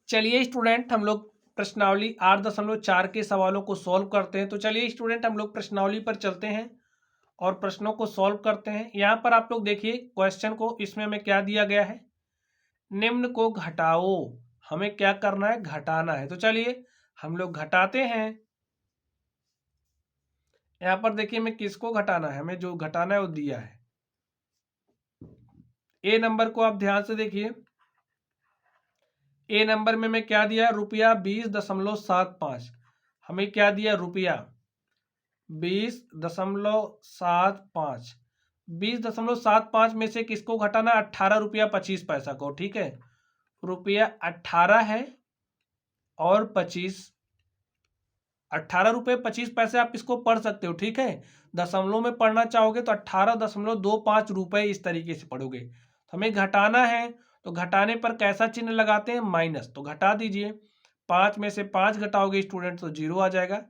चलिए स्टूडेंट, हम लोग प्रश्नावली 8.4 के सवालों को सॉल्व करते हैं। तो चलिए स्टूडेंट, हम लोग प्रश्नावली पर चलते हैं और प्रश्नों को सॉल्व करते हैं। यहाँ पर आप लोग देखिए क्वेश्चन को, इसमें हमें क्या दिया गया है, निम्न को घटाओ। हमें क्या करना है, घटाना है। तो चलिए हम लोग घटाते हैं। यहाँ पर देखिए हमें किसको घटाना है, हमें जो घटाना है वो दिया है। ए नंबर को आप ध्यान से देखिए। ए नंबर में मैं क्या दिया, रुपया 20.75। हमें क्या दिया, रुपया 20.75। 20.75 में से किसको घटाना, 18 रुपया 25 पैसा को। ठीक है, रुपया 18 है और 25, 18 रुपये 25 पैसे आप इसको पढ़ सकते हो। ठीक है, दशमलव में पढ़ना चाहोगे तो 18.25 इस तरीके से पढ़ोगे। तो हमें घटाना है, तो घटाने पर कैसा चिन्ह लगाते हैं, माइनस। तो घटा दीजिए, 5 में से 5 घटाओगे स्टूडेंट तो 0 आ जाएगा।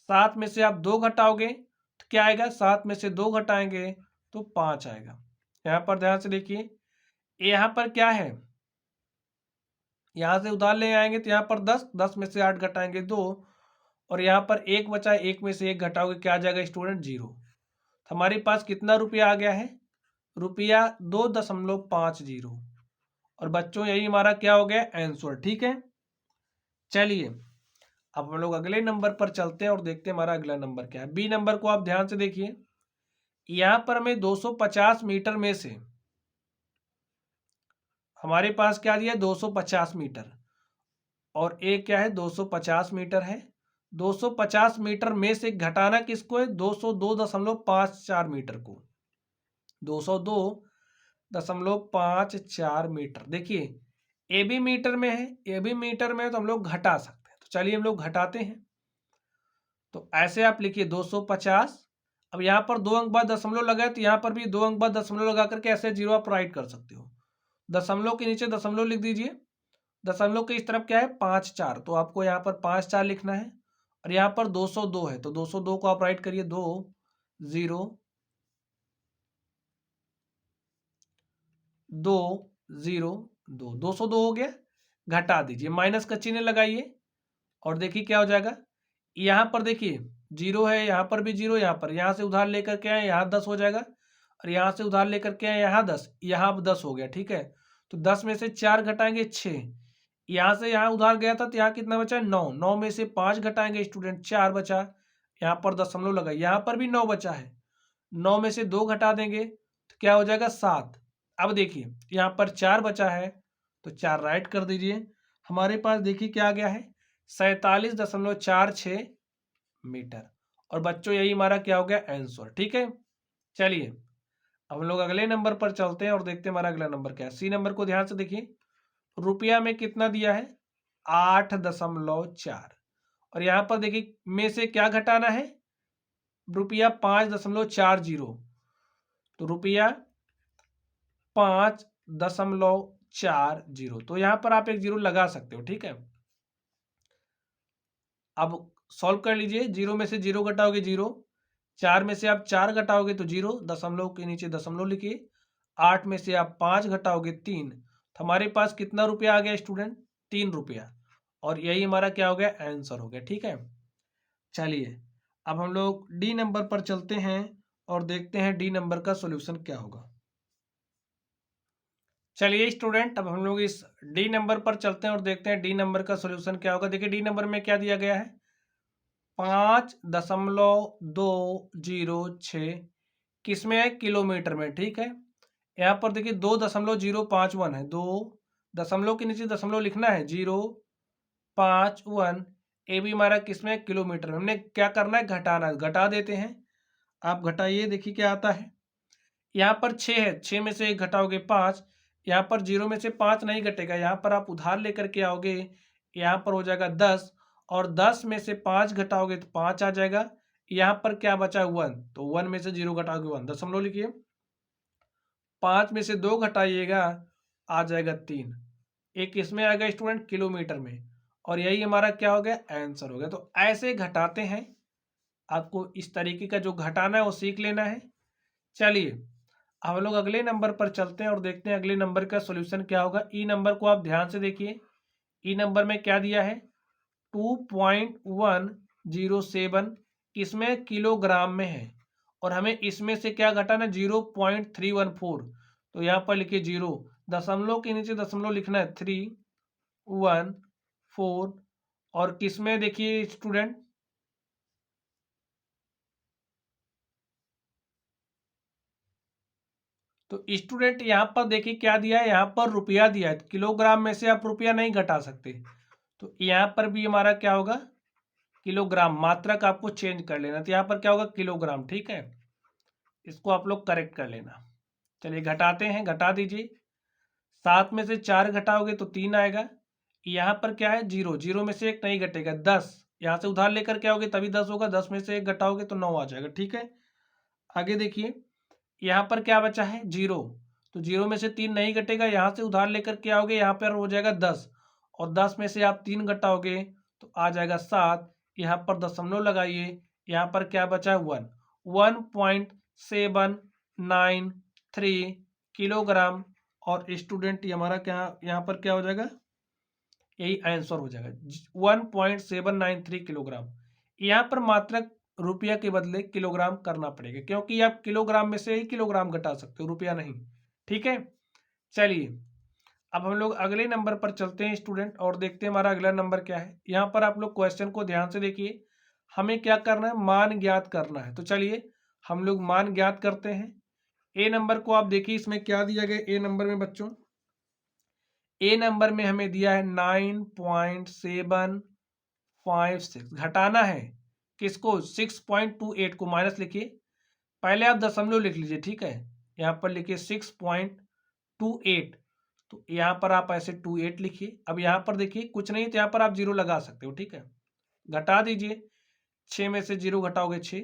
7 में से आप 2 घटाओगे तो क्या आएगा, 7 में से 2 घटाएंगे तो 5 आएगा। यहाँ पर ध्यान से देखिए, यहाँ पर क्या है, यहाँ से उधार ले आएंगे तो यहाँ पर 10, 10 में से 8 घटाएंगे 2, और यहाँ पर 1 बचा, 1 में से 1 घटाओगे क्या आ जाएगा स्टूडेंट, 0। तो हमारे पास कितना रुपया आ गया है, रुपया 2.50। और बच्चों यही हमारा क्या हो गया, आंसर। ठीक है, चलिए अब हम लोग अगले नंबर पर चलते हैं और देखते हैं हमारा अगला नंबर क्या है। बी नंबर को आप ध्यान से देखिए। यहाँ पर हमें 250 मीटर में से, हमारे पास क्या दिया, 250 मीटर, और एक क्या है, 250 मीटर है। 250 मीटर में से घटाना किसको है, 202.54 मीटर को। 202.54 मीटर। देखिए ए बी मीटर में है, ए बी मीटर में है तो हम लोग घटा सकते हैं। तो चलिए हम लोग घटाते हैं। तो ऐसे आप लिखिए 250। अब यहाँ पर 2 अंक बाद दशमलव लगाए तो यहाँ पर भी 2 अंक बाद दशमलव लगा करके ऐसे 0 आप राइट कर सकते हो। दशमलव के नीचे दशमलव लिख दीजिए। दशमलव के इस तरफ क्या है, 5 4, तो आपको यहाँ पर 5 4 लिखना है। और यहाँ पर 202 है तो 202 को आप राइट करिए, 2 0 2 0 2, 202 हो गया। घटा दीजिए, माइनस का चिन्ह लगाइए और देखिए क्या हो जाएगा। यहाँ पर देखिए 0 है, यहाँ पर भी 0, यहाँ पर, यहाँ से उधार लेकर के आए यहाँ 10 हो जाएगा, और यहाँ से उधार लेकर के आए यहाँ 10, यहाँ 10 हो गया। ठीक है, तो 10 में से 4 घटाएंगे 6, यहाँ से यहाँ उधार गया था तो यहाँ कितना बचा, 9, 9 में से 5 घटाएंगे स्टूडेंट, 4 बचा। यहाँ पर दशमलव लगा, यहाँ पर भी 9 बचा है, 9 में से 2 घटा देंगे तो क्या हो जाएगा, 7। अब देखिए यहाँ पर 4 बचा है तो 4 राइट कर दीजिए। हमारे पास देखिए क्या आ गया है, 47.46 मीटर। और बच्चों यही हमारा क्या हो गया, आंसर। ठीक है, चलिए अब हम लोग अगले नंबर पर चलते हैं और देखते हैं हमारा अगला नंबर क्या है। सी नंबर को ध्यान से देखिए। रुपया में कितना दिया है, 8.4, और यहाँ पर देखिए में से क्या घटाना है, रुपया 5.40। तो रुपया 5.40, तो यहाँ पर आप एक 0 लगा सकते हो। ठीक है, अब सॉल्व कर लीजिए। 0 में से 0 घटाओगे 0, 4 में से आप 4 घटाओगे तो 0, दशमलव के नीचे दशमलव लिखिए। 8 में से आप 5 घटाओगे 3, तो हमारे पास कितना रुपया आ गया स्टूडेंट, 3 रुपया। और यही हमारा क्या हो गया, आंसर हो गया। ठीक है, चलिए अब हम लोग डी नंबर पर चलते हैं और देखते हैं डी नंबर का सॉल्यूशन क्या होगा। चलिए स्टूडेंट, अब हम लोग इस डी नंबर पर चलते हैं और देखते हैं डी नंबर का सॉल्यूशन क्या होगा। देखिए डी नंबर में क्या दिया गया है, 5.206 किसमें है, किलोमीटर में। ठीक है, यहाँ पर देखिए 2.051 है, 2 दशमलव के नीचे दशमलव लिखना है, 051। ए भी हमारा किसमें, किलोमीटर में। हमने क्या करना है, घटाना है, घटा देते हैं। आप घटाइए, देखिए क्या आता है। यहाँ पर 6 है, 6 में से 1 घटाओगे 5, यहाँ पर 0 में से 5 नहीं घटेगा, यहाँ पर आप उधार लेकर के आओगे, यहाँ पर हो जाएगा 10, और 10 में से 5 घटाओगे तो 5 आ जाएगा। यहाँ पर क्या बचा, 1, तो 1 में से 0 घटाओगे 1, दशमलव लिखिए। 5 में से 2 घटाइएगा, आ जाएगा 3। एक इसमें आ गया स्टूडेंट, किलोमीटर में, और यही हमारा क्या हो गया, आंसर हो गया। तो ऐसे घटाते हैं, आपको इस तरीके का जो घटाना है वो सीख लेना है। चलिए अब हम लोग अगले नंबर पर चलते हैं और देखते हैं अगले नंबर का सॉल्यूशन क्या होगा। ई नंबर को आप ध्यान से देखिए। ई नंबर में क्या दिया है 2.107, किसमें किलोग्राम में है, और हमें इसमें से क्या घटाना 0.314। तो यहाँ पर लिखिए 0, दशमलव के नीचे दशमलव लिखना है 314, और किसमें देखिए स्टूडेंट तो स्टूडेंट यहाँ पर देखिए क्या दिया है, यहाँ पर रुपया दिया है, किलोग्राम में से आप रुपया नहीं घटा सकते, तो यहाँ पर भी हमारा क्या होगा किलोग्राम, मात्रक आपको चेंज कर लेना, तो यहाँ पर क्या होगा किलोग्राम। ठीक है, इसको आप लोग करेक्ट कर लेना। चलिए घटाते हैं, घटा दीजिए। 7 में से 4 घटाओगे तो 3 आएगा। यहाँ पर क्या है 0, 0 में से 1 नहीं घटेगा। 10 यहाँ से उधार लेकर के आओगे तभी 10 होगा, 10 में से 1 घटाओगे तो 9 आ जाएगा। ठीक है, आगे देखिए यहाँ पर क्या बचा है 0, तो 0 में से 3 नहीं घटेगा, यहाँ से उधार लेकर के आओगे, यहाँ पर हो जाएगा 10, और 10 में से आप 3 घटाओगे तो आ जाएगा 7। यहाँ पर दशमलव लगाइए, यहाँ पर क्या बचा है 1, 1.793 किलोग्राम, और स्टूडेंट हमारा क्या यहाँ पर क्या हो जाएगा, यही आंसर हो जाएगा 1.793 किलोग्राम। यहाँ पर मात्रक रुपया के बदले किलोग्राम करना पड़ेगा, क्योंकि आप किलोग्राम में से ही किलोग्राम घटा सकते हो, रुपया नहीं। ठीक है, चलिए अब हम लोग अगले नंबर पर चलते हैं स्टूडेंट, और देखते हैं हमारा अगला नंबर क्या है। यहाँ पर आप लोग क्वेश्चन को ध्यान से देखिए, हमें क्या करना है मान ज्ञात करना है। तो चलिए हम लोग मान ज्ञात करते हैं। ए नंबर को आप देखिए, इसमें क्या दिया गया ए नंबर में बच्चों, ए नंबर में हमें दिया है 9.756, घटाना है किसको 6.28 को, माइनस लिखिए, पहले आप दशमलव लिख लीजिए। ठीक है, यहाँ पर लिखिए 6.28, तो यहाँ पर आप ऐसे 28 लिखिए। अब यहाँ पर देखिए कुछ नहीं, तो यहाँ पर आप 0 लगा सकते हो। ठीक है, घटा दीजिए, 6 में से 0 घटाओगे 6,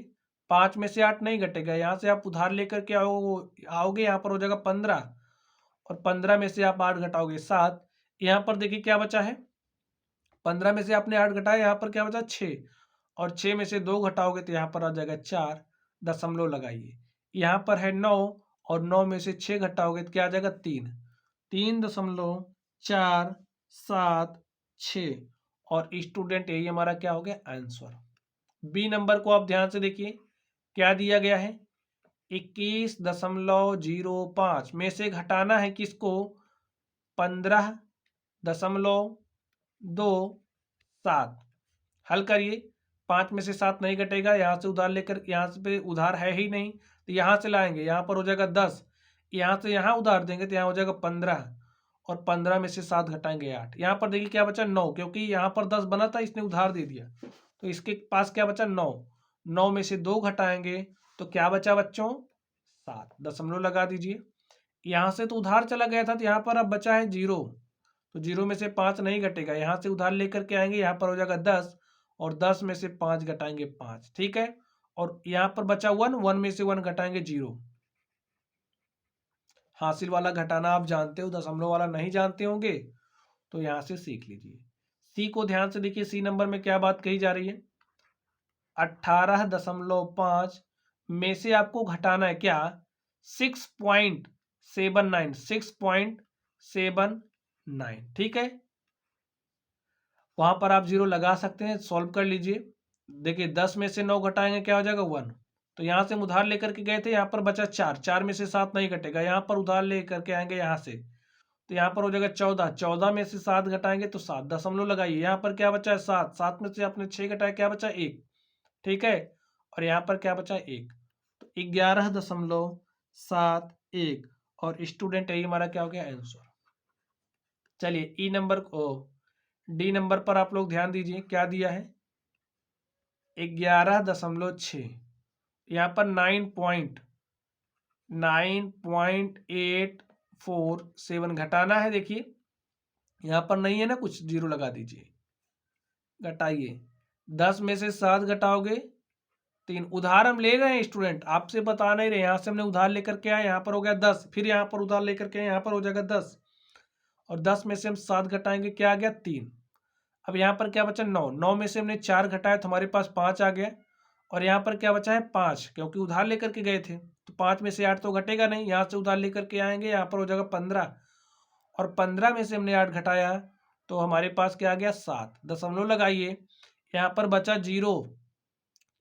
5 में से 8 नहीं घटेगा, यहाँ से आप उधार लेकर के आओगे, यहाँ पर हो जाएगा 15, और 15 में से आप 8 घटाओगे 7। यहाँ पर देखिए क्या बचा है, 15 में से आपने 8 घटाया, यहाँ पर क्या बचा 6, और 6 में से 2 घटाओगे तो यहाँ पर आ जाएगा 4, दशमलव लगाइए। यहाँ पर है 9, और 9 में से 6 घटाओगे तो क्या आ जाएगा 3, 3.476, और स्टूडेंट यही हमारा क्या हो गया आंसर। बी नंबर को आप ध्यान से देखिए, क्या दिया गया है 21.05 में से घटाना है किसको 15.27। हल करिए, 5 में से 7 नहीं घटेगा, यहाँ से उधार लेकर, यहाँ से पे उधार है ही नहीं, तो यहाँ से लाएंगे, यहाँ पर हो जाएगा 10, यहाँ से यहाँ उधार देंगे तो यहाँ हो जाएगा 15, और 15 में से 7 घटाएंगे 8। यहाँ पर देखिए क्या बचा 9, क्योंकि यहाँ पर 10 बना था, इसने उधार दे दिया, तो इसके पास क्या बचा 9, 9 में से 2 घटाएंगे तो क्या बचा बच्चों 7, दशमलव लगा दीजिए। यहाँ से तो उधार चला गया था, तो यहाँ पर अब बचा है 0, तो 0 में से 5 नहीं घटेगा, यहाँ से उधार लेकर के आएंगे, यहाँ पर हो जाएगा 10, और 10 में से 5 घटाएंगे 5। ठीक है, और यहाँ पर बचा 1, 1 में से 1 घटाएंगे 0। हासिल वाला घटाना आप जानते हो, दशमलव वाला नहीं जानते होंगे, तो यहाँ से सीख लीजिए। सी को ध्यान से देखिए, सी नंबर में क्या बात कही जा रही है 18.5 में से आपको घटाना है क्या 6.79, 6.79। ठीक है, वहां पर आप 0 लगा सकते हैं, सॉल्व कर लीजिए। देखिए 10 में से 9 घटाएंगे क्या हो जाएगा 1, तो यहाँ से हम उधार लेकर के गए थे, यहाँ पर बचा 4, 4 में से 7 नहीं घटेगा, यहाँ पर उधार लेकर के आएंगे यहाँ से, तो यहाँ पर हो जाएगा 14, 14 में से 7 घटाएंगे तो 7, दशमलव लगाइए। यहाँ पर क्या बचा है 7, 7 में से आपने 6 घटाया, क्या बचा 1। ठीक है, और यहाँ पर क्या बचा 1, तो 11.71, और स्टूडेंट यही हमारा क्या हो गया आंसर। चलिए ई नंबर को, डी नंबर पर आप लोग ध्यान दीजिए, क्या दिया है 11.6, यहाँ पर 9.847 घटाना है। देखिए यहाँ पर नहीं है ना कुछ, 0 लगा दीजिए, घटाइए। 10 में से 7 घटाओगे 3, उधार हम ले रहे हैं स्टूडेंट, आपसे बता नहीं रहे, यहाँ से हमने उधार लेकर के आए, यहाँ पर हो गया 10, फिर यहाँ पर उधार लेकर के आए, यहाँ पर हो जाएगा 10, और 10 में से हम 7 घटाएंगे, क्या आ गया 3। अब यहाँ पर क्या बचा 9, 9 में से हमने 4 घटाया तो हमारे पास 5 आ गया, और यहाँ पर क्या बचा है 5, क्योंकि उधार लेकर के गए थे, तो 5 में से 8 तो घटेगा नहीं, यहाँ से उधार लेकर के आएंगे, यहाँ पर हो जाएगा 15, और 15 में से हमने 8 घटाया तो हमारे पास क्या आ गया 7, दशमलव लगाइए, यहाँ पर बचा 0,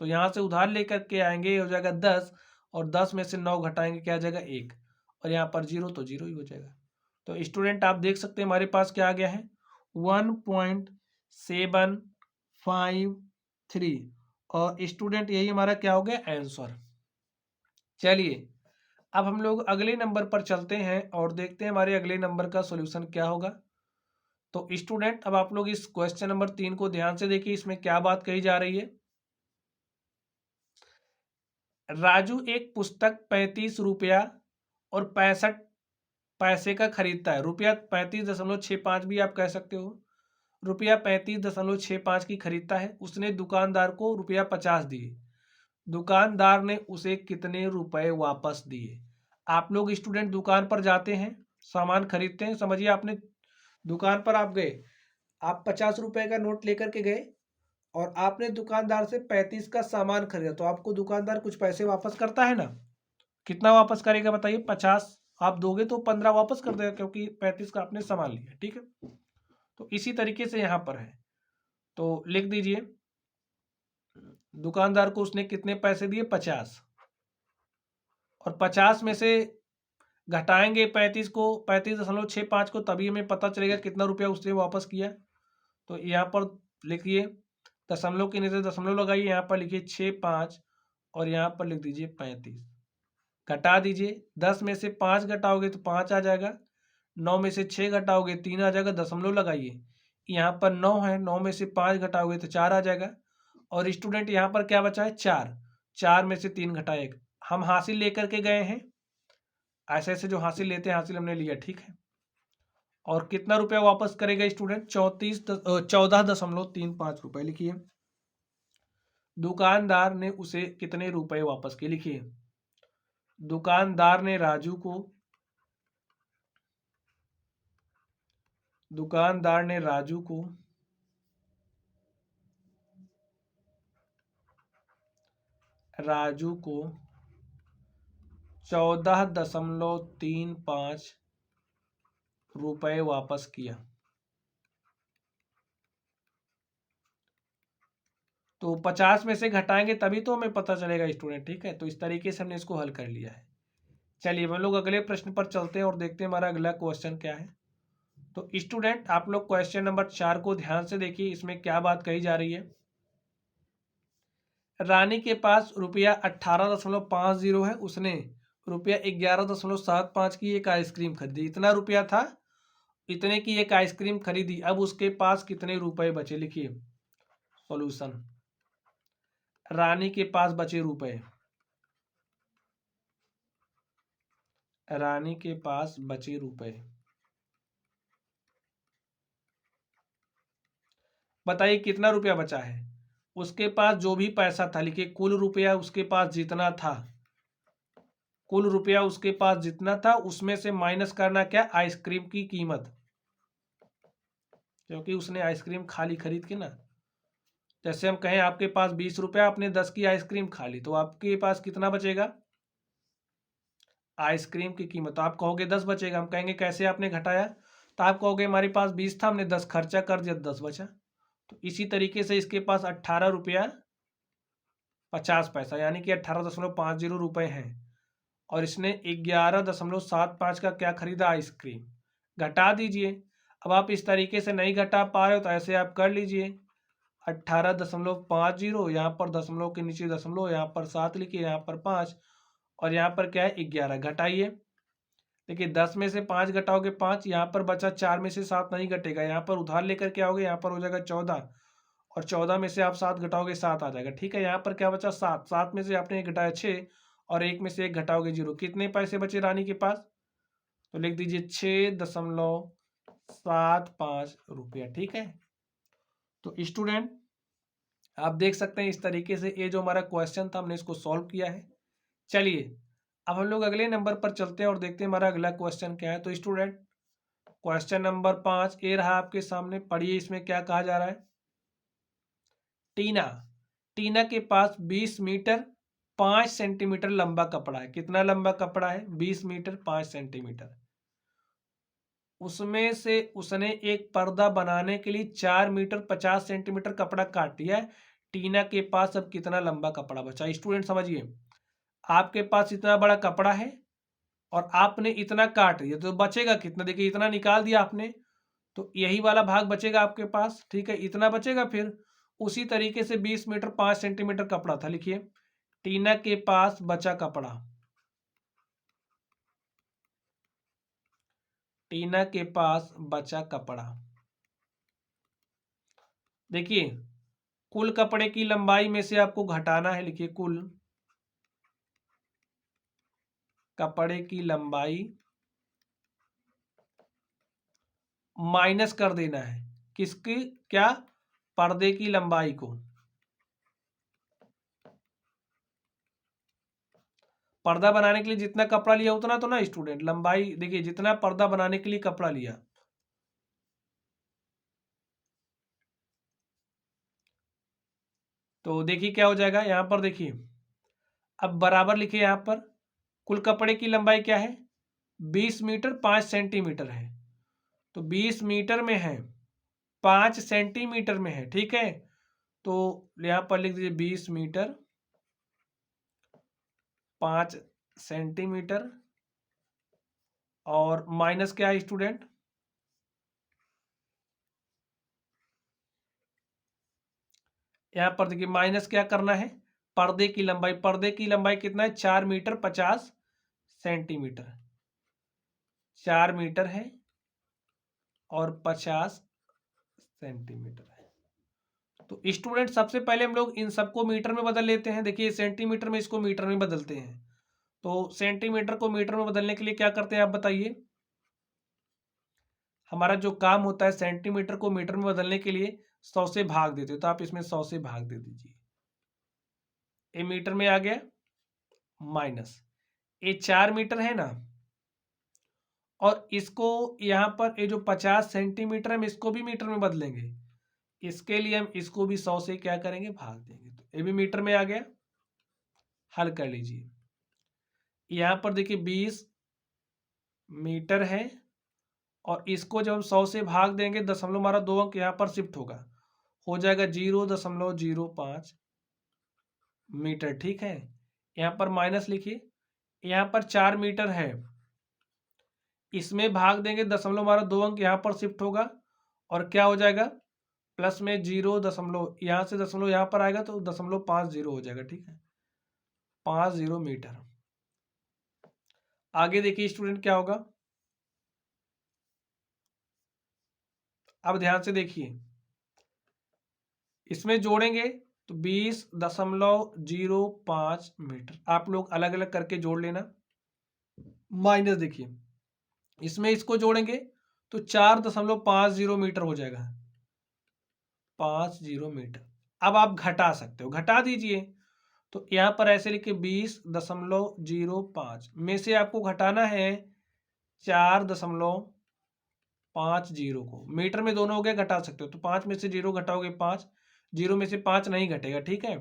तो यहाँ से उधार लेकर के आएंगे, हो जाएगा 10, और 10 में से 9 घटाएंगे, क्या आ जाएगा 1, और यहाँ पर 0 तो 0 ही हो जाएगा। तो स्टूडेंट आप देख सकते हैं हमारे पास क्या आ गया है 1.753, और स्टूडेंट यही हमारा क्या हो गया आंसर। चलिए अब हम लोग अगले नंबर पर चलते हैं और देखते हैं हमारे अगले नंबर का सॉल्यूशन क्या होगा। तो स्टूडेंट अब आप लोग इस क्वेश्चन नंबर 3 को ध्यान से देखिए, इसमें क्या बात कही जा रही है। राजू एक पुस्तक 35 रुपया और 65 पैसे का खरीदता है। रुपया 35.65 भी आप कह सकते हो, रुपया 35.65 की खरीदता है। उसने दुकानदार को रुपया 50 दिए। दुकानदार ने उसे कितने रुपए वापस दिए। आप लोग स्टूडेंट दुकान पर जाते हैं, सामान खरीदते हैं, समझिए आपने दुकान पर आप गए, आप 50 रुपए का नोट लेकर के गए और आपने दुकानदार से 35 का सामान खरीदा, तो आपको दुकानदार कुछ पैसे वापस करता है ना। कितना वापस करेगा बताइए, 50 आप दोगे तो 15 वापस कर देगा, क्योंकि 35 का आपने सामान लिया, ठीक है। तो इसी तरीके से यहाँ पर है, तो लिख दीजिए दुकानदार को उसने कितने पैसे दिए 50, और 50 में से घटाएंगे 35 को, 35.65 को, तभी हमें पता चलेगा कितना रुपया उसने वापस किया। तो यहाँ पर लिखिए दशमलव के नीचे दशमलव लगाइए, यहाँ पर लिखिए 65 और यहाँ पर लिख दीजिए 35, घटा दीजिए। 10 में से 5 घटाओगे तो 5 आ जाएगा, 9 में से 6 घटाओगे 3 आ जाएगा, दशमलव लगाइए, यहाँ पर 9 है, 9 में से 5 घटाओगे तो 4 आ जाएगा, और स्टूडेंट यहाँ पर क्या बचा है 4, 4 में से 3 घटाएगा। हम हासिल लेकर के गए हैं, ऐसे ऐसे जो हासिल लेते हैं हासिल हमने लिया, ठीक है। और कितना रुपया वापस करेगा स्टूडेंट 14.35 रुपए लिखिए। दुकानदार ने उसे कितने रुपए वापस किए, लिखिए दुकानदार ने राजू को, दुकानदार ने राजू को 14.35 रुपए वापस किया। तो 50 में से घटाएंगे तभी तो हमें पता चलेगा स्टूडेंट, ठीक है। तो इस तरीके से हमने इसको हल कर लिया है। चलिए हम लोग अगले प्रश्न पर चलते हैं और देखते हैं हमारा अगला क्वेश्चन क्या है। तो स्टूडेंट आप लोग क्वेश्चन नंबर 4 को ध्यान से देखिए, इसमें क्या बात कही जा रही है। रानी के पास रुपया 18.50 है, उसने रुपया 11.75 की एक आइसक्रीम खरीदी। इतना रुपया था, इतने की एक आइसक्रीम खरीदी, अब उसके पास कितने रुपए बचे, लिखिए सॉल्यूशन। रानी के पास बचे रुपए, रानी के पास बचे रुपए, बताइए कितना रुपया बचा है। उसके पास जो भी पैसा था, लिखिए कुल रुपया उसके पास जितना था, कुल रुपया उसके पास जितना था उसमें से माइनस करना क्या, आइसक्रीम की कीमत, क्योंकि उसने आइसक्रीम खाली खरीद के ना। जैसे हम कहें आपके पास 20 रुपया, आपने 10 की आइसक्रीम खा ली, तो आपके पास कितना बचेगा आइसक्रीम की कीमत। तो आप कहोगे 10 बचेगा, हम कहेंगे कैसे आपने घटाया, तो आप कहोगे हमारे पास 20 था, हमने 10 खर्चा कर दिया, 10 बचा। तो इसी तरीके से इसके पास 18.50 यानी कि 18.50 रुपए हैं, और इसने 11.75 का क्या खरीदा, आइसक्रीम। घटा दीजिए। अब आप इस तरीके से नहीं घटा पा रहे हो तो ऐसे आप कर लीजिए 18.50, यहाँ पर दशमलव के नीचे दशमलव, यहाँ पर 7 लिखिए, यहाँ पर 5, और यहाँ पर क्या है 11, घटाइए। देखिए 10 में से 5 घटाओगे 5, यहाँ पर बचा 4 में से 7 नहीं घटेगा, यहाँ पर उधार लेकर के आओगे, यहाँ पर हो जाएगा 14, और 14 में से आप 7 घटाओगे 7 आ जाएगा, ठीक है। यहाँ पर क्या बचा 7, 7 में से आपने एक घटाया 6, और 1 में से 1 घटाओगे 0, कितने पैसे बचे रानी के पास, तो लिख दीजिए 6.75 रुपया, ठीक है। तो स्टूडेंट आप देख सकते हैं इस तरीके से ये जो हमारा क्वेश्चन था हमने इसको सॉल्व किया है। चलिए अब हम लोग अगले नंबर पर चलते हैं और देखते हैं हमारा अगला क्वेश्चन क्या है। तो स्टूडेंट क्वेश्चन नंबर 5 ये रहा आपके सामने, पढ़िए इसमें क्या कहा जा रहा है। टीना, टीना के पास 20 मीटर 5 सेंटीमीटर लंबा कपड़ा है। कितना लंबा कपड़ा है, 20 मीटर 5 सेंटीमीटर। उसमें से उसने एक पर्दा बनाने के लिए 4 मीटर 50 सेंटीमीटर कपड़ा काट दिया है। टीना के पास अब कितना लंबा कपड़ा बचा? स्टूडेंट समझिए, आपके पास इतना बड़ा कपड़ा है और आपने इतना काट दिया, तो बचेगा कितना? देखिए, इतना निकाल दिया आपने, तो यही वाला भाग बचेगा आपके पास। ठीक है, इतना बचेगा। फिर उसी तरीके से 20 मीटर 5 सेंटीमीटर कपड़ा था। लिखिए, टीना के पास बचा कपड़ा, टीना के पास बचा कपड़ा। देखिए, कुल कपड़े की लंबाई में से आपको घटाना है। लिखिए, कुल कपड़े की लंबाई माइनस कर देना है किसकी? क्या? पर्दे की लंबाई को। पर्दा बनाने के लिए जितना कपड़ा लिया उतना तो ना स्टूडेंट, लंबाई देखिए, जितना पर्दा बनाने के लिए कपड़ा लिया, तो देखिए क्या हो जाएगा यहां पर। देखिए, अब बराबर लिखिए, यहां पर कुल कपड़े की लंबाई क्या है? 20 मीटर 5 सेंटीमीटर है। तो 20 मीटर में है, 5 सेंटीमीटर में है। ठीक है, तो यहां पर लिख दीजिए 20 मीटर 5 सेंटीमीटर और माइनस क्या है स्टूडेंट? यहां पर देखिए, माइनस क्या करना है? पर्दे की लंबाई। पर्दे की लंबाई कितना है? 4 मीटर 50 सेंटीमीटर। 4 मीटर है और 50 सेंटीमीटर है। तो स्टूडेंट, सबसे पहले हम लोग इन सबको मीटर में बदल लेते हैं। देखिए, सेंटीमीटर में इसको मीटर में बदलते हैं। तो सेंटीमीटर को मीटर में बदलने के लिए क्या करते हैं आप बताइए? हमारा जो काम होता है सेंटीमीटर को मीटर में बदलने के लिए 100 से भाग देते हो, तो आप इसमें 100 से भाग दे दीजिए। ये मीटर में आ गया, माइनस ये 4 मीटर है ना, और इसको यहाँ पर ये जो 50 सेंटीमीटर है, हम इसको भी मीटर में बदलेंगे। इसके लिए हम इसको भी 100 से क्या करेंगे? भाग देंगे। तो ये भी मीटर में आ गया। हल कर लीजिए। यहाँ पर देखिए 20 मीटर है और इसको जब हम 100 से भाग देंगे, दशमलव हमारा 2 अंक यहाँ पर शिफ्ट होगा, हो जाएगा 0.05 मीटर। ठीक है, यहाँ पर माइनस लिखिए। यहाँ पर 4 मीटर है, इसमें भाग देंगे, दशमलव हमारा 2 अंक यहाँ पर शिफ्ट होगा और क्या हो जाएगा? प्लस में 0 दशमलव, यहाँ से दशमलव यहाँ पर आएगा तो 0.50 हो जाएगा। ठीक है, 50 मीटर। आगे देखिए स्टूडेंट क्या होगा, अब ध्यान से देखिए, इसमें जोड़ेंगे तो 20.05 मीटर। आप लोग अलग अलग करके जोड़ लेना। माइनस देखिए, इसमें इसको जोड़ेंगे तो 4.50 मीटर हो जाएगा, 50 मीटर। अब आप घटा सकते हो, घटा दीजिए। तो यहाँ पर ऐसे लिखे 20.05 में से आपको घटाना है 4.50 को। मीटर में दोनों हो गए, घटा सकते हो। तो 5 में से 0 घटाओगे 5, 0 में से 5 नहीं घटेगा। ठीक है,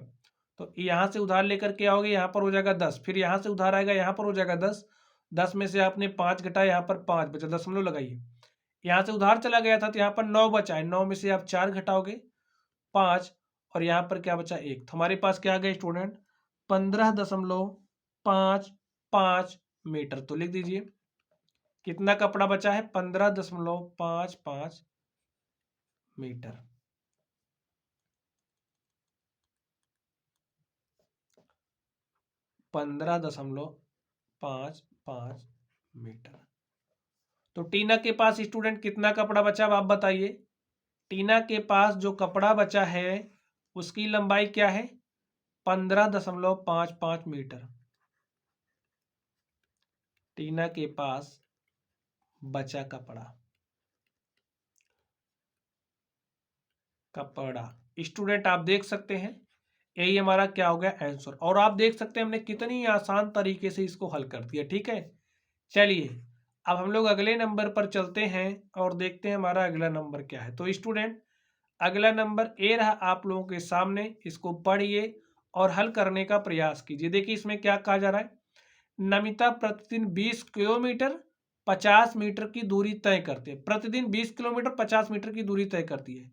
तो यहाँ से उधार लेकर के आओगे, यहाँ पर हो जाएगा 10, फिर यहाँ से उधार आएगा, यहाँ पर हो जाएगा 10। 10 में से आपने 5 घटाया, यहाँ पर 5 बचा, दशमलव लगाइए। यहाँ से उधार चला गया था तो यहाँ पर 9 बचा है, 9 में से आप 4 घटाओगे 5, और यहाँ पर क्या बचा? 1। तो हमारे पास क्या आ गया स्टूडेंट? 15.55 मीटर। तो लिख दीजिए कितना कपड़ा बचा है? 15.55 मीटर। 15.55 मीटर। तो टीना के पास स्टूडेंट कितना कपड़ा बचा, अब आप बताइए। टीना के पास जो कपड़ा बचा है उसकी लंबाई क्या है? 15.55 मीटर। टीना के पास बचा कपड़ा, कपड़ा स्टूडेंट आप देख सकते हैं, यही हमारा क्या हो गया? आंसर। और आप देख सकते हैं हमने कितनी आसान तरीके से इसको हल कर दिया। ठीक है, चलिए अब हम लोग अगले नंबर पर चलते हैं और देखते हैं हमारा अगला नंबर क्या है। तो स्टूडेंट, अगला नंबर ए रहा आप लोगों के सामने, इसको पढ़िए और हल करने का प्रयास कीजिए। देखिए इसमें क्या कहा जा रहा है? नमिता प्रतिदिन 20 किलोमीटर 50 मीटर की दूरी तय करते हैं। प्रतिदिन 20 किलोमीटर 50 मीटर की दूरी तय करती है।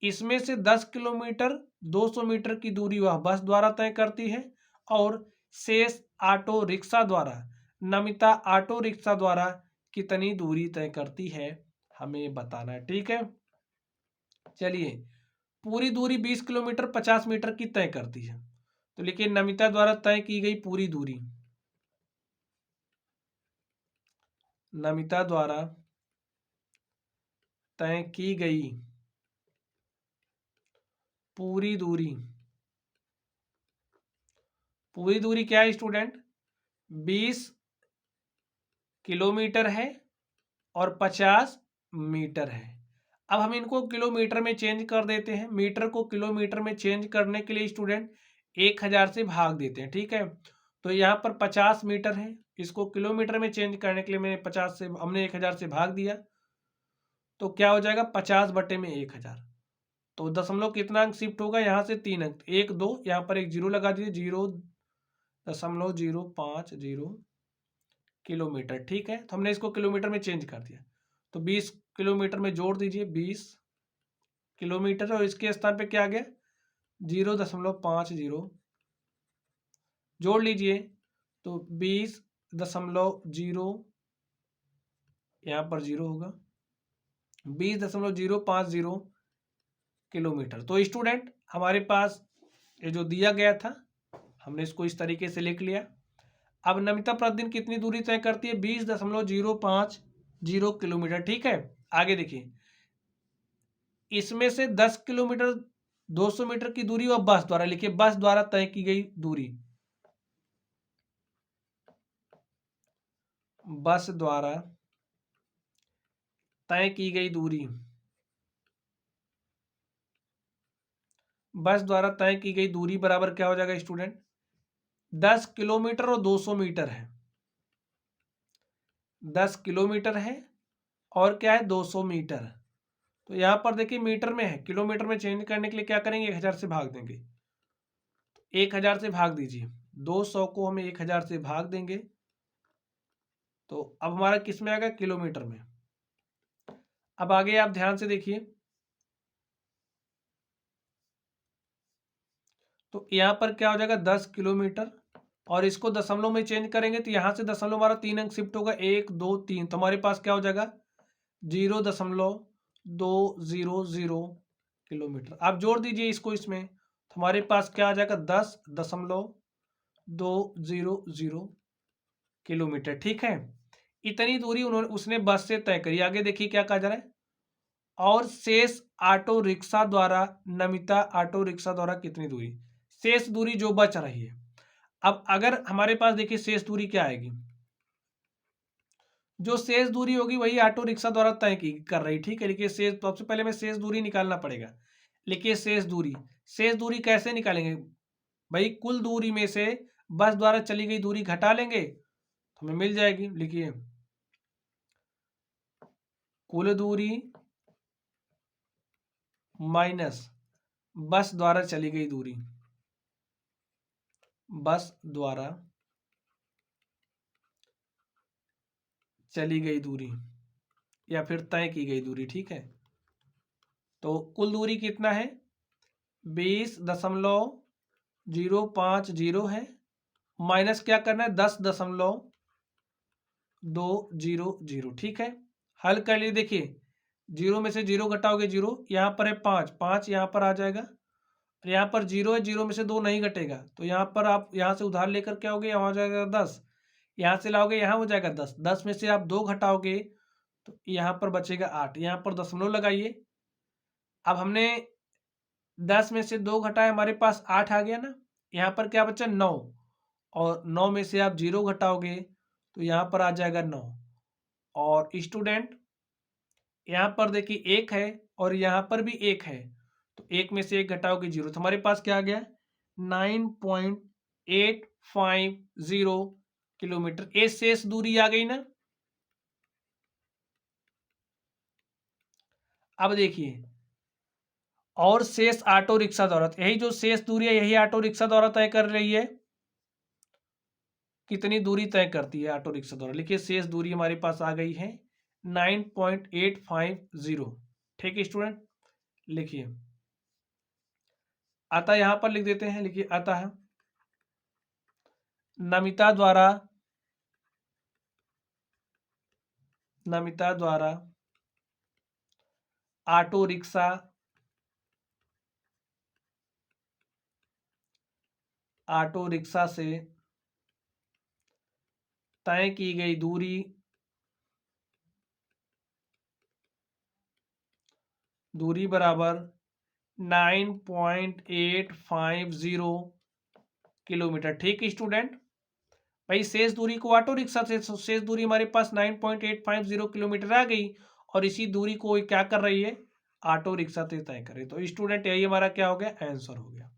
इसमें से 10 किलोमीटर 200 मीटर की दूरी वह बस द्वारा तय करती है और शेष ऑटो रिक्शा द्वारा, नमिता ऑटो रिक्शा द्वारा कितनी दूरी तय करती है, हमें बताना है। ठीक है, चलिए, पूरी दूरी 20 किलोमीटर 50 मीटर की तय करती है, तो लिखिए नमिता द्वारा तय की गई पूरी दूरी, नमिता द्वारा तय की गई पूरी दूरी, पूरी दूरी क्या है स्टूडेंट, 20 किलोमीटर है और 50 मीटर है। अब हम इनको किलोमीटर में चेंज कर देते हैं। मीटर को किलोमीटर में चेंज करने के लिए स्टूडेंट 1000 से भाग देते हैं। ठीक है, तो यहाँ पर 50 मीटर है, इसको किलोमीटर में चेंज करने के लिए मैंने 50 से हमने 1000 से भाग दिया, तो क्या हो जाएगा 50 बटे में 1000। तो दशमलव कितना अंक शिफ्ट होगा, यहाँ से 3 अंक, 1 2, यहाँ पर एक जीरो लगा दीजिए, 0.050 किलोमीटर। ठीक है, तो हमने इसको किलोमीटर में चेंज कर दिया, तो 20 किलोमीटर में जोड़ दीजिए 20 किलोमीटर, और इसके स्थान पे क्या आ गया 0.50 जोड़ लीजिए, तो 20.0, यहाँ पर 0 होगा, 20.050 किलोमीटर। तो स्टूडेंट हमारे पास ये जो दिया गया था हमने इसको इस तरीके से लिख लिया। अब नमिता प्रतिदिन कितनी दूरी तय करती है, 20.050 किलोमीटर। ठीक है, आगे देखिए, इसमें से 10 किलोमीटर 200 मीटर की दूरी वह बस द्वारा, लिखिए बस द्वारा तय की गई दूरी, बस द्वारा तय की गई दूरी, बस द्वारा तय की गई दूरी बराबर क्या हो जाएगा स्टूडेंट, 10 किलोमीटर और 200 मीटर है, 10 किलोमीटर है और क्या है 200 मीटर। तो यहाँ पर देखिए मीटर में है, किलोमीटर में चेंज करने के लिए क्या करेंगे 1000 से भाग देंगे, 1000 से भाग दीजिए, 200 को हमें 1000 से भाग देंगे, तो अब हमारा किस में आएगा किलोमीटर में। अब आगे आप ध्यान से देखिए, तो यहाँ पर क्या हो जाएगा 10 किलोमीटर, और इसको दशमलव में चेंज करेंगे तो यहाँ से दशमलव हमारा 3 अंक शिफ्ट होगा, 1 2 3, तो हमारे पास क्या हो जाएगा 0.200 किलोमीटर। आप जोड़ दीजिए इसको इसमें, तो हमारे पास क्या आ जाएगा 10.200 किलोमीटर। ठीक है, इतनी दूरी उसने बस से तय करी। आगे देखिए क्या कहा जा रहा है, और शेष ऑटो रिक्शा द्वारा, नमिता ऑटो रिक्शा द्वारा कितनी दूरी, शेष दूरी जो बच रही है। अब अगर हमारे पास देखिए शेष दूरी क्या आएगी, जो शेष दूरी होगी वही ऑटो रिक्शा द्वारा तय की कर रही। ठीक है, लिखिए शेष, तो सबसे पहले हमें शेष दूरी निकालना पड़ेगा। लिखिए शेष दूरी, शेष दूरी कैसे निकालेंगे भाई, कुल दूरी में से बस द्वारा चली गई दूरी घटा लेंगे तो हमें मिल जाएगी। लिखिए कुल दूरी माइनस बस द्वारा चली गई दूरी, बस द्वारा चली गई दूरी या फिर तय की गई दूरी। ठीक है, तो कुल दूरी कितना है 20.050 है, माइनस क्या करना है 10.200। ठीक है, हल कर लिए, देखिए जीरो में से जीरो घटाओगे जीरो, यहाँ पर है 5, 5 यहाँ पर आ जाएगा, और यहाँ पर जीरो है, जीरो में से 2 नहीं घटेगा, तो यहाँ पर आप यहाँ से उधार लेकर क्या होगे, यहाँ हो जाएगा 10, यहाँ से लाओगे यहाँ हो जाएगा 10, 10 में से आप 2 घटाओगे तो यहाँ पर बचेगा 8, यहाँ पर दशमलव लगाइए। अब हमने 10 में से 2 घटाए, हमारे पास 8 आ गया ना, यहाँ पर क्या बचा 9, और 9 में से आप 0 घटाओगे तो यहाँ पर आ जाएगा 9। और स्टूडेंट यहाँ पर देखिए 1 है और यहाँ पर भी 1 है, तो 1 में से 1 घटाओगे 0, तो हमारे पास क्या आ गया 9.850 किलोमीटर। ये शेष दूरी आ गई ना। अब देखिए, और शेष ऑटो रिक्शा द्वारा, यही जो शेष दूरी है यही ऑटो रिक्शा द्वारा तय कर रही है। कितनी दूरी तय करती है ऑटो रिक्शा द्वारा। लिखिए शेष दूरी हमारे पास आ गई है 9.850। ठीक है स्टूडेंट, लिखिए अतः यहां पर लिख देते हैं। लिखिए अतः नमिता द्वारा ऑटो रिक्शा से तय की गई दूरी बराबर 9.850 किलोमीटर। ठीक है स्टूडेंट, भाई शेष दूरी को ऑटो रिक्शा से, शेष दूरी हमारे पास 9.850 किलोमीटर आ गई और इसी दूरी को क्या कर रही है, ऑटो रिक्शा से तय कर रही है। तो स्टूडेंट यही हमारा क्या हो गया, आंसर हो गया।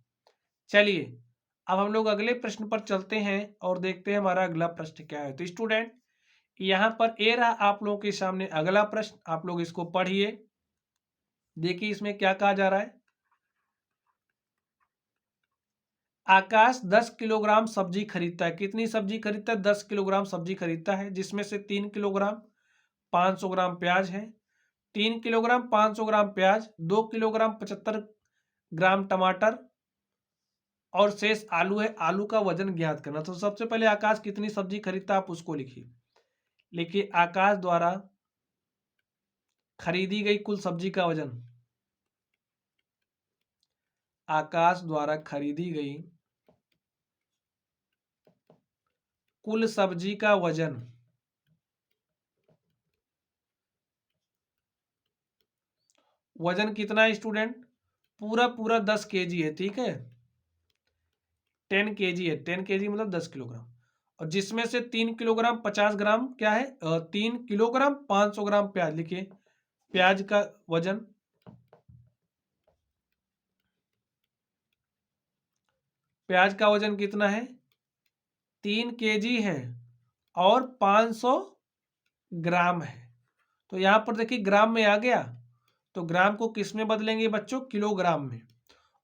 चलिए अब हम लोग अगले प्रश्न पर चलते हैं और देखते हैं हमारा अगला प्रश्न क्या है। तो स्टूडेंट यहां पर ए रहा आप लोगों के सामने अगला प्रश्न, आप लोग इसको पढ़िए। देखिए इसमें क्या कहा जा रहा है। आकाश 10 किलोग्राम सब्जी खरीदता है। कितनी सब्जी खरीदता है, 10 किलोग्राम सब्जी खरीदता है, जिसमें से 3 किलोग्राम 500 ग्राम प्याज है। 3 किलोग्राम 500 ग्राम प्याज, 2 किलोग्राम 75 ग्राम टमाटर और शेष आलू है। आलू का वजन ज्ञात करना। तो सबसे पहले आकाश कितनी सब्जी खरीदता है आप उसको लिखिए। लिखिए आकाश द्वारा खरीदी गई कुल सब्जी का वजन, आकाश द्वारा खरीदी गई कुल सब्जी का वजन कितना है स्टूडेंट, पूरा पूरा 10 केजी है। ठीक है 10 केजी है, 10 केजी मतलब 10 किलोग्राम। और जिसमें से 3 किलोग्राम 50 ग्राम क्या है, 3 किलोग्राम 500 ग्राम प्याज। लिखिए प्याज का वजन, प्याज का वजन कितना है, 3 केजी है और 500 ग्राम है। तो यहां पर देखिए ग्राम में आ गया, तो ग्राम को किस में बदलेंगे बच्चों, किलोग्राम में।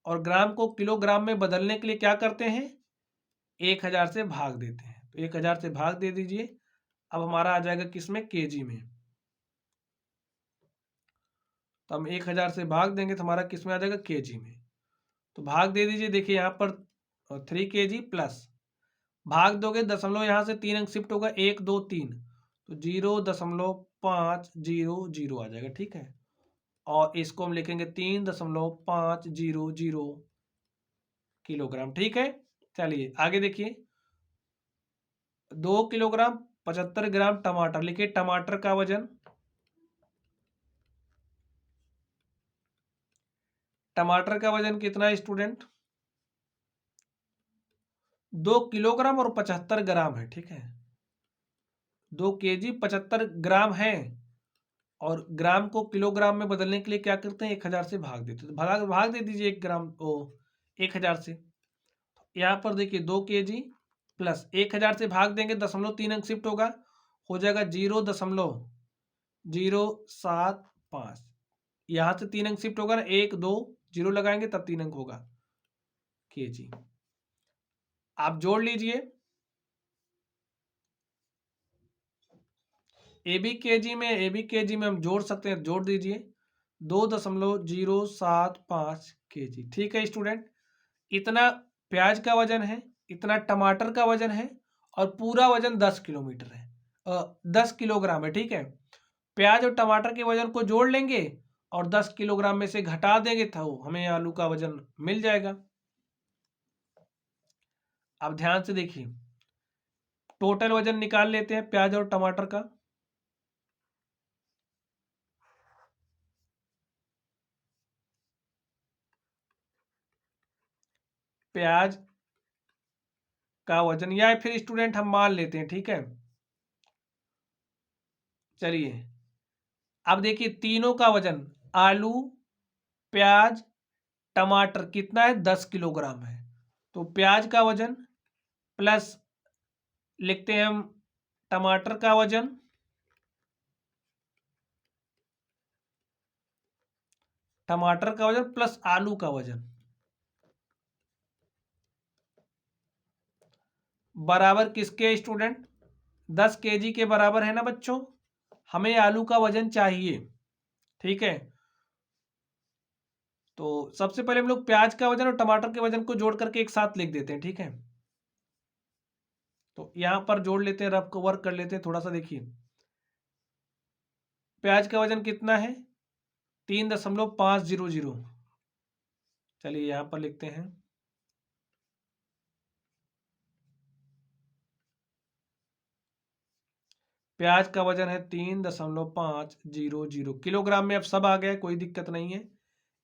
और ग्राम को किलोग्राम में बदलने के लिए क्या करते हैं, 1000 से भाग देते हैं। तो 1000 से भाग दे दीजिए। अब हमारा आ जाएगा किसमें, केजी में। तो हम 1000 से भाग देंगे तो हमारा किसमें आ जाएगा, केजी में। तो भाग दे दीजिए। देखिए यहाँ पर 3 केजी प्लस, भाग दोगे दशमलव यहाँ से 3 अंक शिफ्ट होगा, 1 2 3, तो 0.500 आ जाएगा। ठीक है, और इसको हम लिखेंगे 3.500 किलोग्राम। ठीक है, चलिए आगे देखिए। 2 किलोग्राम 75 ग्राम टमाटर। लिखिए टमाटर का वजन, टमाटर का वजन कितना है स्टूडेंट, 2 किलोग्राम और 75 ग्राम है। ठीक है 2 केजी 75 ग्राम है, और ग्राम को किलोग्राम में बदलने के लिए क्या करते हैं, 1000 से भाग देते हैं। तो भाग दे दीजिए 1 ग्राम ओ 1000 से। यहाँ पर देखिए 2 केजी प्लस 1000 से भाग देंगे, 0.3 अंक शिफ्ट होगा, हो जाएगा 0.075। यहाँ से 3 अंक शिफ्ट होगा ना, 1 2 0 लगाएंगे तब 3 अंक होगा, केजी। आप जोड़ लीजिए, ए बी केजी में हम जोड़ सकते हैं, जोड़ दीजिए 2.075 केजी। ठीक है स्टूडेंट, इतना प्याज का वजन है, इतना टमाटर का वजन है, और पूरा वजन 10 किलोमीटर है, 10 किलोग्राम है। ठीक है, प्याज और टमाटर के वजन को जोड़ लेंगे और 10 किलोग्राम में से घटा देंगे तो हमें आलू का वजन मिल जाएगा। अब ध्यान से देखिए, टोटल वजन निकाल लेते हैं प्याज और टमाटर का। प्याज का वजन, या फिर स्टूडेंट हम मान लेते हैं। ठीक है चलिए, अब देखिए तीनों का वजन, आलू प्याज टमाटर कितना है, 10 किलोग्राम है। तो प्याज का वजन प्लस लिखते हैं हम टमाटर का वजन, टमाटर का वजन प्लस आलू का वजन। बराबर किसके स्टूडेंट, 10 kg के बराबर है ना बच्चों। हमें आलू का वजन चाहिए, ठीक है। तो सबसे पहले हम लोग प्याज का वजन और टमाटर के वजन को जोड़ करके एक साथ लिख देते हैं, ठीक है। तो यहां पर जोड़ लेते हैं, रफ को वर्क कर लेते हैं थोड़ा सा। देखिए प्याज का वजन कितना है, 3.500। चलिए यहां पर लिखते हैं, प्याज का वजन है 3.500 किलोग्राम में। अब सब आ गया, कोई दिक्कत नहीं है।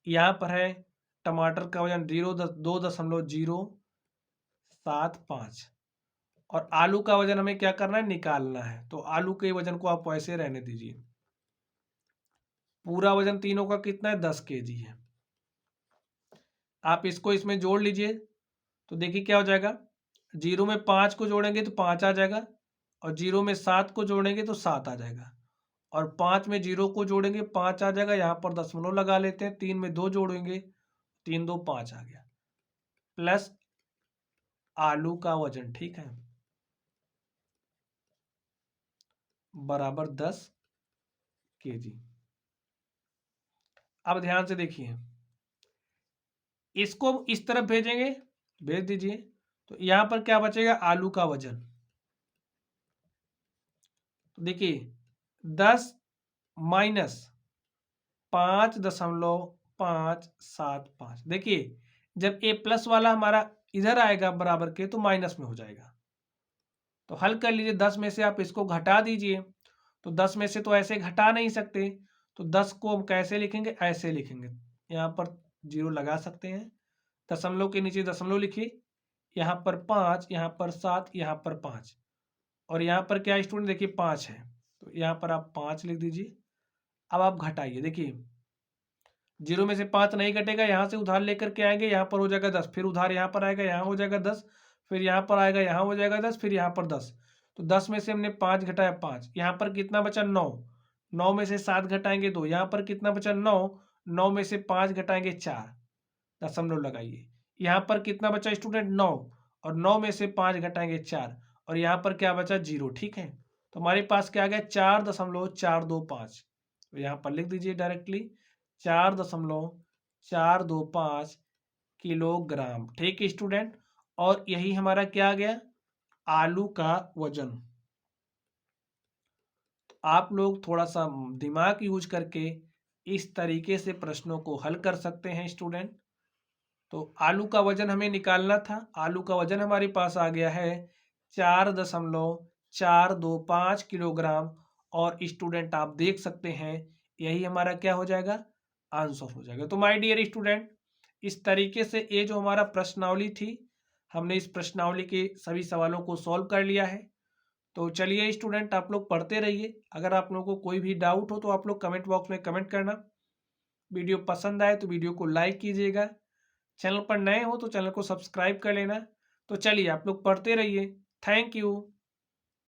यहाँ पर है टमाटर का वजन 2.75 और आलू का वजन हमें क्या करना है, निकालना है। तो आलू के वजन को आप वैसे रहने दीजिए। पूरा वजन तीनों का कितना है, 10 kg है। आप इसको इसमें जोड़ लीजिए तो देखिए क्या हो जाएगा। 0 में 5 को जोड़ेंगे तो 5 आ जाएगा, और 0 में 7 को जोड़ेंगे तो 7 आ जाएगा, और 5 में 0 को जोड़ेंगे 5 आ जाएगा। यहाँ पर दशमलव लगा लेते हैं, 3 में 2 जोड़ेंगे, 3 2 5 आ गया, प्लस आलू का वजन, ठीक है, बराबर 10 kg। अब ध्यान से देखिए, इसको इस तरफ भेजेंगे, भेज दीजिए। तो यहां पर क्या बचेगा, आलू का वजन। तो देखिए 10 माइनस 5.575। देखिए जब ए प्लस वाला हमारा इधर आएगा बराबर के, तो माइनस में हो जाएगा। तो हल कर लीजिए, 10 में से आप इसको घटा दीजिए। तो 10 में से तो ऐसे घटा नहीं सकते, तो 10 को हम कैसे लिखेंगे, ऐसे लिखेंगे। यहाँ पर 0 लगा सकते हैं, दशमलव के नीचे दशमलव लिखिए। यहाँ पर 5, यहाँ पर 7, यहाँ पर 5, और यहाँ पर क्या स्टूडेंट, देखिए 5 है, तो यहाँ पर आप 5 लिख दीजिए। अब आप घटाइए, देखिए 0 में से 5 नहीं घटेगा, यहाँ से उधार लेकर के आएंगे, यहाँ पर हो जाएगा 10, फिर उधार यहाँ पर आएगा, यहाँ हो जाएगा 10, फिर यहाँ पर आएगा, यहाँ हो जाएगा 10, फिर यहाँ पर 10। तो 10 में से हमने 5 घटाया 5, यहाँ पर कितना बचा 9, 9 में से 7 घटाएंगे 2, यहाँ पर कितना बचा 9, 9 में से 5 घटाएंगे 4, दशमलव लगाइए। यहाँ पर कितना बचा स्टूडेंट 9, और 9 में से 5 घटाएंगे 4, और यहाँ पर क्या बचा 0, ठीक है। तो हमारे पास क्या आ गया, 4.425। तो यहाँ पर लिख दीजिए डायरेक्टली 4.425 किलोग्राम, ठीक है स्टूडेंट। और यही हमारा क्या आ गया, आलू का वजन। तो आप लोग थोड़ा सा दिमाग यूज करके इस तरीके से प्रश्नों को हल कर सकते हैं स्टूडेंट। तो आलू का वजन हमें निकालना था, आलू का वजन हमारे पास आ गया है 4.425 किलोग्राम। और स्टूडेंट आप देख सकते हैं यही हमारा क्या हो जाएगा, आंसर हो जाएगा। तो माय डियर स्टूडेंट, इस तरीके से ये जो हमारा प्रश्नावली थी, हमने इस प्रश्नावली के सभी सवालों को सॉल्व कर लिया है। तो चलिए स्टूडेंट, आप लोग पढ़ते रहिए। अगर आप लोगों को कोई भी डाउट हो तो आप लोग कमेंट बॉक्स में कमेंट करना। वीडियो पसंद आए तो वीडियो को लाइक कीजिएगा। चैनल पर नए हो तो चैनल को सब्सक्राइब कर लेना। तो चलिए आप लोग पढ़ते रहिए। Thank you.